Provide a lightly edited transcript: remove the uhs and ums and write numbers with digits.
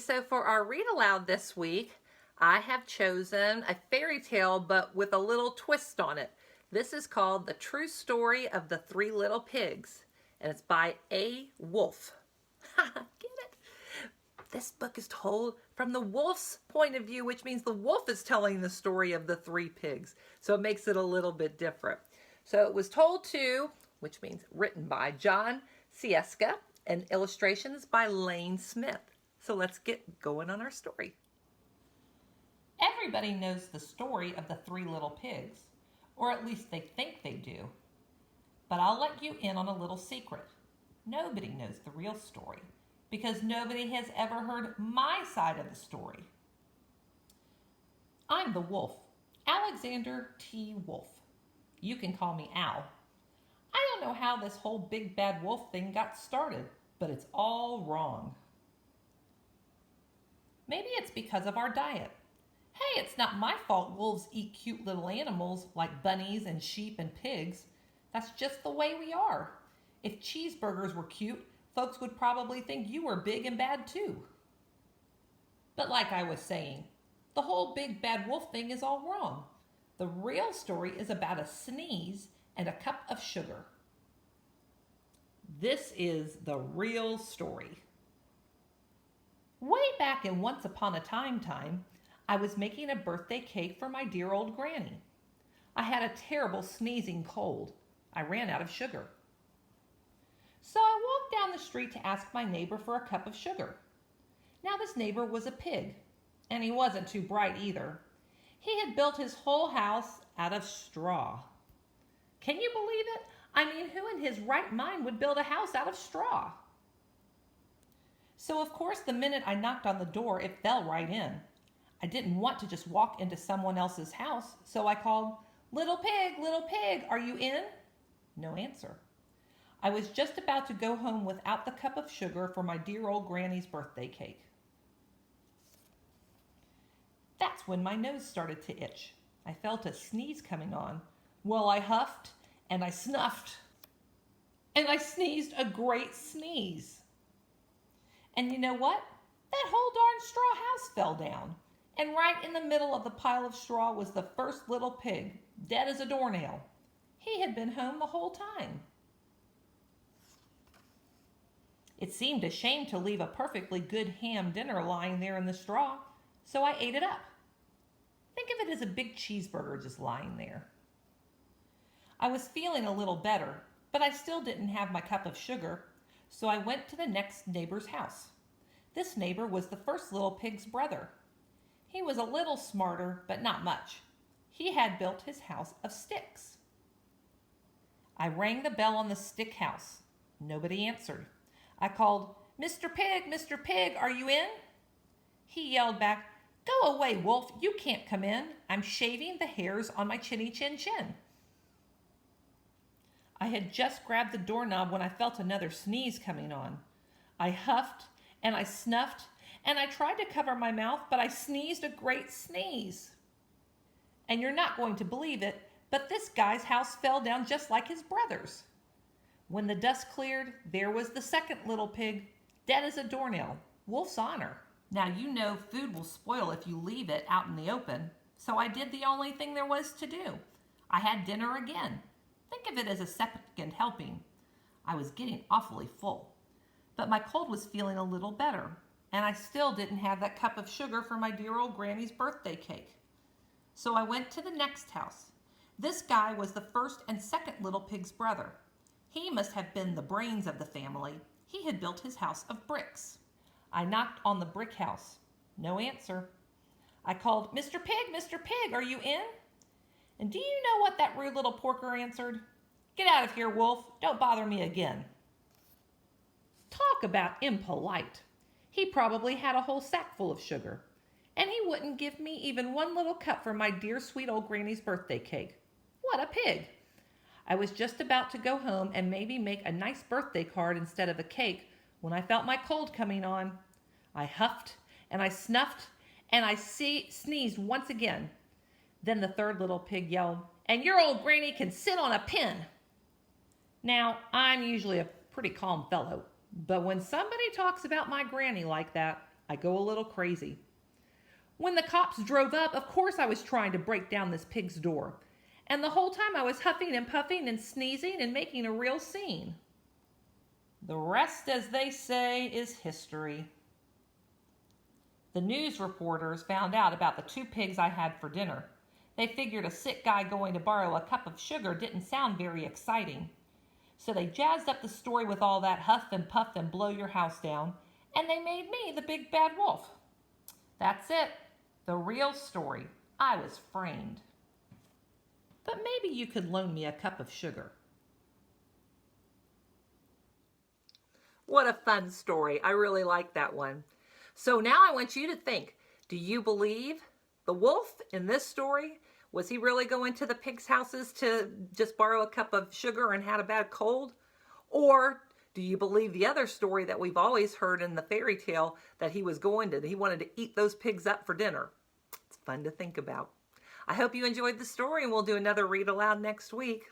So for our read aloud this week, I have chosen a fairy tale but with a little twist on it. This is called The True Story of the Three Little Pigs, and it's by A. Wolf. Get it? This book is told from the wolf's point of view, which means the wolf is telling the story of the three pigs. So it makes it a little bit different. So it was told to, which means written by John Sieska, and illustrations by Lane Smith. So let's get going on our story. Everybody knows the story of the three little pigs, or at least they think they do. But I'll let you in on a little secret. Nobody knows the real story, because nobody has ever heard my side of the story. I'm the wolf, Alexander T. Wolf. You can call me Al. I don't know how this whole big bad wolf thing got started, but it's all wrong. Maybe it's because of our diet. Hey, it's not my fault wolves eat cute little animals like bunnies and sheep and pigs. That's just the way we are. If cheeseburgers were cute, folks would probably think you were big and bad too. But like I was saying, the whole big bad wolf thing is all wrong. The real story is about a sneeze and a cup of sugar. This is the real story. Way back in Once Upon a Time, I was making a birthday cake for my dear old granny. I had a terrible sneezing cold. I ran out of sugar. So I walked down the street to ask my neighbor for a cup of sugar. Now this neighbor was a pig, and he wasn't too bright either. He had built his whole house out of straw. Can you believe it? I mean, who in his right mind would build a house out of straw? So of course, the minute I knocked on the door, it fell right in. I didn't want to just walk into someone else's house, so I called, little pig, are you in?" No answer. I was just about to go home without the cup of sugar for my dear old granny's birthday cake. That's when my nose started to itch. I felt a sneeze coming on. Well, I huffed and I snuffed, and I sneezed a great sneeze. And you know what? That whole darn straw house fell down. And right in the middle of the pile of straw was the first little pig, dead as a doornail. He had been home the whole time. It seemed a shame to leave a perfectly good ham dinner lying there in the straw, so I ate it up. Think of it as a big cheeseburger just lying there. I was feeling a little better, but I still didn't have my cup of sugar, so I went to the next neighbor's house. This neighbor was the first little pig's brother. He was a little smarter, but not much. He had built his house of sticks. I rang the bell on the stick house. Nobody answered. I called, Mr. Pig, are you in?" He yelled back, "Go away, wolf, you can't come in. I'm shaving the hairs on my chinny chin chin." I had just grabbed the doorknob when I felt another sneeze coming on. I huffed and I snuffed and I tried to cover my mouth, but I sneezed a great sneeze. And you're not going to believe it, but this guy's house fell down just like his brother's. When the dust cleared, there was the second little pig, dead as a doornail, wolf's honor. Now you know food will spoil if you leave it out in the open, so I did the only thing there was to do. I had dinner again. Think of it as a second helping. I was getting awfully full, but my cold was feeling a little better, and I still didn't have that cup of sugar for my dear old granny's birthday cake. So I went to the next house. This guy was the first and second little pig's brother. He must have been the brains of the family. He had built his house of bricks. I knocked on the brick house. No answer. I called, Mr. Pig, are you in?" And do you know what that rude little porker answered? "Get out of here, wolf. Don't bother me again." Talk about impolite. He probably had a whole sack full of sugar, and he wouldn't give me even one little cup for my dear sweet old granny's birthday cake. What a pig. I was just about to go home and maybe make a nice birthday card instead of a cake when I felt my cold coming on. I huffed and I snuffed and I sneezed once again. Then the third little pig yelled, "And your old granny can sit on a pin." Now, I'm usually a pretty calm fellow, but when somebody talks about my granny like that, I go a little crazy. When the cops drove up, of course I was trying to break down this pig's door. And the whole time I was huffing and puffing and sneezing and making a real scene. The rest, as they say, is history. The news reporters found out about the 2 pigs I had for dinner. They figured a sick guy going to borrow a cup of sugar didn't sound very exciting. So they jazzed up the story with all that huff and puff and blow your house down, and they made me the big bad wolf. That's it. The real story. I was framed. But maybe you could loan me a cup of sugar. What a fun story. I really like that one. So now I want you to think, do you believe the wolf in this story? Was he really going to the pigs' houses to just borrow a cup of sugar and had a bad cold? Or do you believe the other story that we've always heard in the fairy tale that he wanted to eat those pigs up for dinner? It's fun to think about. I hope you enjoyed the story, and we'll do another read aloud next week.